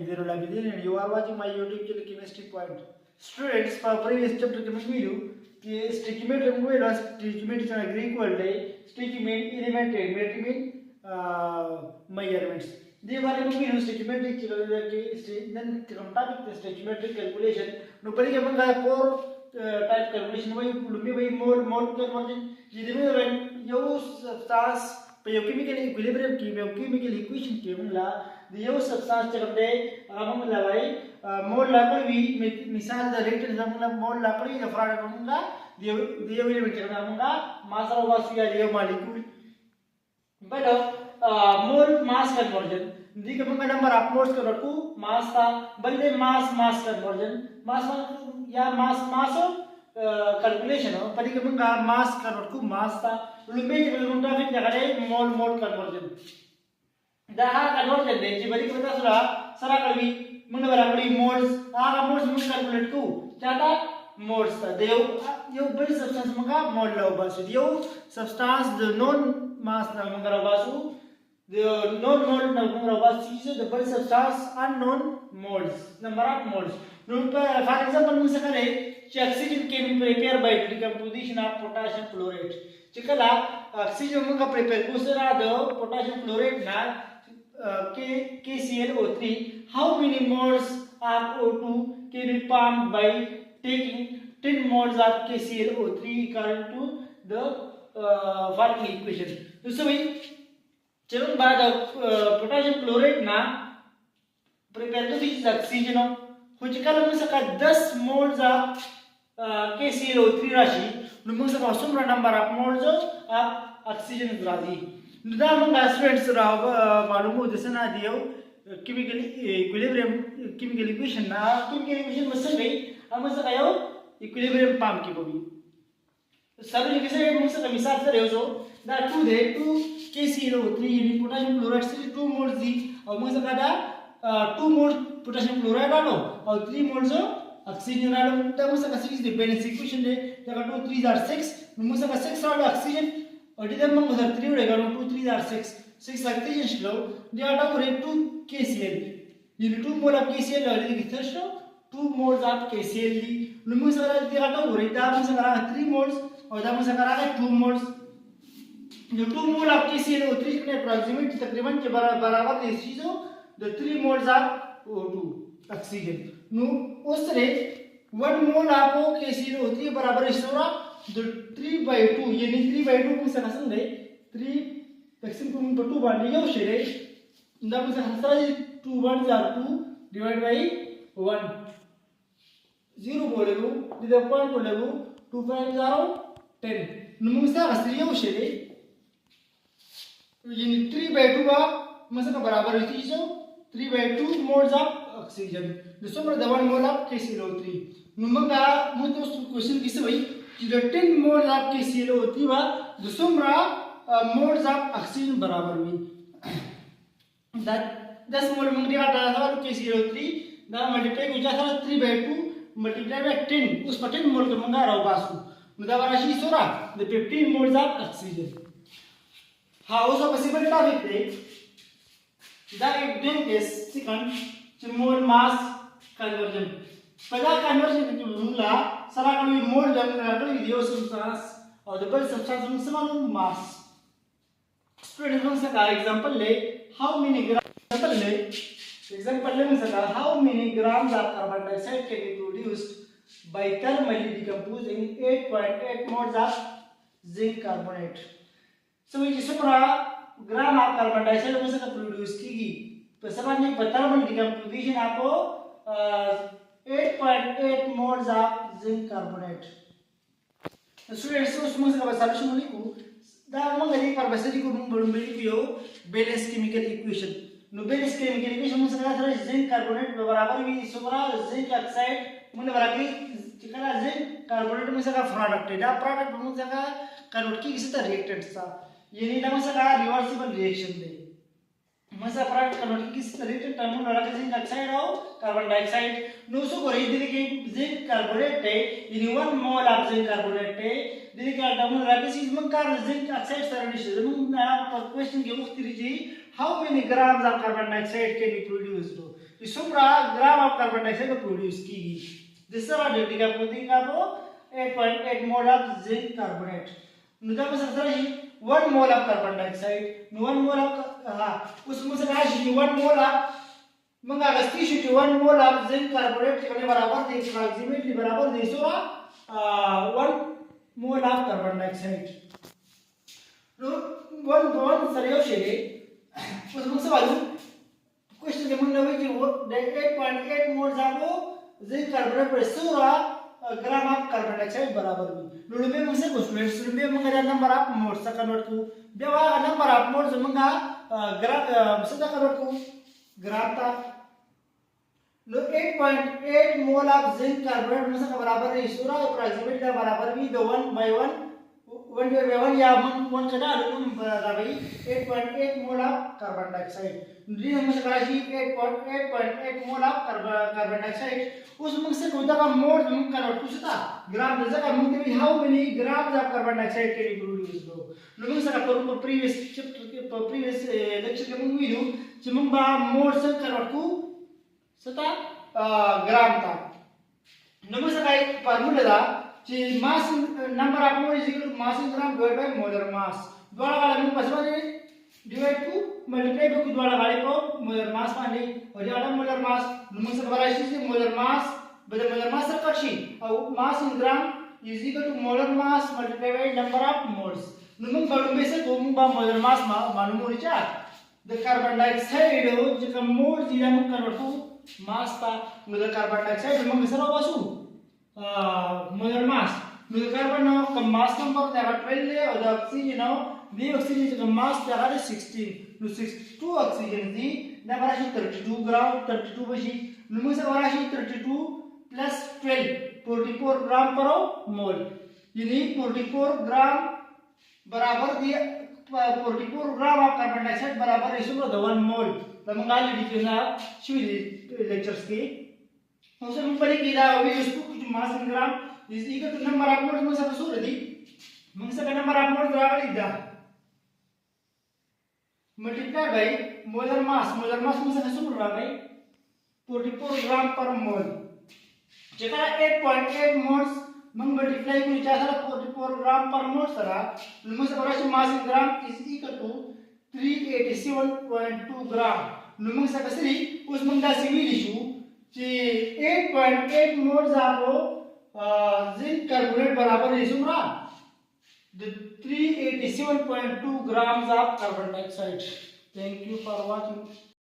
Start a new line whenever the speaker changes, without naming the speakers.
Zero Labidin and you are watching my YouTube channel Chemistry Point. Students, for previous chapter chemistry video, कि स्टिकीमेट रंगों इलाज स्टिकीमेट इतना Greek word है स्टिकीमेट element मेट्रिमेट measurements दे बारे में भी स्टिकीमेट एक चीज़ है कि नन टॉपिक स्टिकीमेट्रिक कैलकुलेशन नौकरी के बंगा फोर टाइप कैलकुलेशन वही लुम्बी वही मोल कन्वर्जन जिधर में यो सब्सटेंस biochemical equilibrium की biochemical equation के बंगला दियो सब्सटेंस चलते हम लगाए मोल लाकड़ी मिसाल द रेट हमला मोल लाकड़ी द फ्राड बंगला दियो दियो भी चलता बंगा मास और वास या दियो molecule but mole mass conversion दी के बंगा नंबर ऑफ मोल्स का रखू मास था बंदे मास कन्वर्जन मास या मास कैलकुलेशन हो परी के बंगा मास का रखू मास था लुम्बे के बंगा फिर जगह मोल कन्वर्जन दहा कन्वर्जन दे जी बरी के बता सुरा सरा कभी मंग बराबरी मोल्स मोल्स मंग कैलकुलेट को चाहता मोल्स था देव यो बड़ी सब्सटेंस मंगा मोल लो बस यो सब्सटेंस द नॉन मास ना मंगा Basu the non mole number of species the body substance unknown moles number of moles for example we say oxygen can be prepared by decomposition of potassium chlorate chikala oxygen manga prepare kusara the potassium chlorate na KClO3 how many moles of O2 can be formed by taking 10 moles of KClO3 equal to the following equation so we चलो बाद potassium chloride ना prepare तो this oxygen हो चिकल में सका 10 moles of KClO3 राशि नुमंग सका सुमरा number of moles of oxygen राशि नुदा मंग स्टूडेंट्स राव मालूम हो जैसे ना दियो केमिकल इक्विलिब्रियम केमिकल इक्वेशन ना केमिकल इक्वेशन में से गई हम सका यो इक्विलिब्रियम पाम की बभी सभी किसे मंग सका मिसाल से रेवो दा 2 KClO3 यानी पोटेशियम क्लोराइड से 2 मोल्स दी और मुझे कहा था 2 मोल्स पोटेशियम क्लोराइड डालो और 3 मोल्स ऑक्सीजन डालो तब मुझे कहा 6 द बैलेंस इक्वेशन दे जगह 2 3 आर 6 मुझे कहा 6 डालो ऑक्सीजन और इधर मंग उधर 3 उड़ेगा 2 3 आर 6 ऑक्सीजन स्लो दे आटा को 2 KCl यानी 2 मोल ऑफ KCl और इधर कितना स्लो 2 मोल्स ऑफ KCl दी मुझे कहा दे आटा को इधर मुझे कहा 3 मोल्स और इधर मुझे कहा 2 मोल्स जो 2 मोल ऑफ KClO3 के अप्रोक्सीमेट तकरीबन के बराबर है चीजों the 3 moles of O2 oxygen नु उस रे 1 मोल ऑफ KClO3 बराबर है सोरा द 3/2 यानी 3/2 को सका संगे 3 एक्शन को हम 2 बांट लियो शेरे इंदा को हंसरा 2 1 are 2 डिवाइड बाय 1 0 बोलेगो दिदा पॉइंट बोलेगो 2 5 0 10 नु मुसा हंसरियो शेरे यानी 3/2 का मसला बराबर है चीजों 3/2 मोल्स ऑफ ऑक्सीजन दूसरा द 1 मोल ऑफ KClO3 नुमंगा मुझे उस क्वेश्चन किसे भाई जो 10 मोल ऑफ KClO3 वा दूसरा मोल्स ऑफ ऑक्सीजन बराबर हुई 10 मोल मंगरी का था KClO3 दा मल्टीप्लाई हो जाता है 3/2 मल्टीप्लाई बाय 10 उस पर 10 मोल का मंगा रहो बासु मुदा राशि सोरा the 15 moles of oxygen how also possible topic is that if doing this second to mole mass conversion पहला conversion के मुंगला सारा कभी मोल जब करते हैं दियो substance और the body substance में समान mass स्टूडेंट में सका एग्जांपल ले how many example ले में सका how many grams of carbon dioxide can be produced by thermally decomposing 8.8 moles of zinc carbonate so ये जिसमें ग्राम ऑफ कार्बन डाइऑक्साइड में से प्रोड्यूस की तो सामान्य बर्तन डिकम्पोजिशन आपको 8.8 moles of zinc carbonate students उसमें से का सॉल्यूशन लिखो दा मंगली परबसरी को बड़ो पियो बैलेंस केमिकल इक्वेशन नो बैलेंस केमिकल इक्वेशन में से का जिंक कार्बोनेट बराबर भी सुपरा जिंक ऑक्साइड मतलब बराबर चिकना जिंक कार्बोनेट में से का प्रोडक्ट है दा प्रोडक्ट में से का कन्वर्ट की किसी तरह रिएक्टेंट सा ये नहीं ना का रिवर्सिबल रिएक्शन दे मसा प्रोडक्ट कन्वर्ट की किसी तरह रिएक्टेंट टर्म में लगा जिंक ऑक्साइड और कार्बन डाइऑक्साइड नोसो को रही दिले कि जिंक कार्बोनेट है इन 1 मोल ऑफ जिंक कार्बोनेट है दिले का टर्म में लगा किसी में कार जिंक ऑक्साइड सरनिश हम ना क्वेश्चन के मुख्तरी जी how many grams of carbon dioxide can be produced इसुमरा ग्राम ऑफ कार्बन डाइऑक्साइड को प्रोड्यूस की जिस तरह डेटी का प्रोटीन का वो 8.8 मोल ऑफ जिंक कार्बोनेट नुदा में सकता है 1 mole of carbon dioxide 1 mole of हां उसमें से राशि 1 मोल ऑफ मंगा गस्ती शुटी 1 मोल ऑफ जिंक कार्बोनेट के बराबर थे अप्रॉक्सीमेटली बराबर थे so 1 mole of carbon dioxide one सरियो शेले उसमें से वालू क्वेश्चन के मुन्ने हुई कि वो 8.8 मोल जाको जिंक कार्बोनेट पर सोरा ग्राम ऑफ कार्बन डाइऑक्साइड बराबर हुई लुलुबे मंगसे स्टूडेंट्स लुलुबे मंगा नंबर ऑफ मोल सा कन्वर्ट को बेवा नंबर ऑफ मोल जो मंगा ग्राम सदा कन्वर्ट को ग्राम ता लो 8.8 मोल ऑफ जिंक कार्बोनेट में से बराबर है सोरा अप्रॉक्सीमेटली का बराबर भी द 1 by 1 1 या 1 का डालूं बराबर 8.8 mole of carbon dioxide D हम से राशि 8.8 मोल ऑफ कार्बन डाइऑक्साइड उस में से कोई का मोल हम कन्वर्ट कुछ ग्राम जैसा का हम भी how many grams of carbon dioxide can produce low लोगों से का प्रीवियस चैप्टर के प्रीवियस लेक्चर के मुंग वीडियो चिमंग बा मोल से कन्वर्ट को सता ग्राम था नमो से का एक फार्मूला दा कि mass number of mole is equal to mass in gram divide by molar mass द्वारा वाला में पसवाने डिवाइड टू मल्टीप्लाई टू द्वारा वाले को मोलर मास मान ली और ये वाला मोलर मास नमो से बराबर से मोलर मास बदल मोलर मास से कक्षी और mass in gram is equal to molar mass multiply by number of moles नमो बड़ो में से को बा मोलर मास मालूम हो रिचा द कार्बन डाइऑक्साइड जो मोल दिया हम कन्वर्ट टू मास था मोलर कार्बन डाइऑक्साइड हम sir Vasu molar mass molar carbon का मास नंबर त्या 12 ले और ऑक्सीजन the oxygen का मास त्या 16 नो 62 ऑक्सीजन दी ना बराशी 32 ग्राम 32 बशी नुमसे बराशी 32 प्लस 12 44 ग्राम पर मोल यानी 44 ग्राम बराबर दिया 44 ग्राम ऑफ कार्बन डाइऑक्साइड बराबर इसको 1 मोल तमंगाली डिटेना शिविर लेक्चर्स के उसे हम पढ़ी कि the we used to mass in gram is equal to number of moles में सब सूर दी मंगसा का नंबर ऑफ मोल्स बराबर इदा मल्टीप्लाई बाय मोलर मास में सब सूर बराबर 44 ग्राम पर मोल जेका 8.8 मोल्स मंग मल्टीप्लाई को चाहता 44 ग्राम पर मोल सरा नमो से बराबर मास in gram is equal to 387.2 ग्राम नमो से कसरी उस मंगा सिविल इशू कि 8.8 मोल जाको जिंक कार्बोनेट बराबर है सुमरा the 387.2 grams of carbon dioxide. Thank you for watching.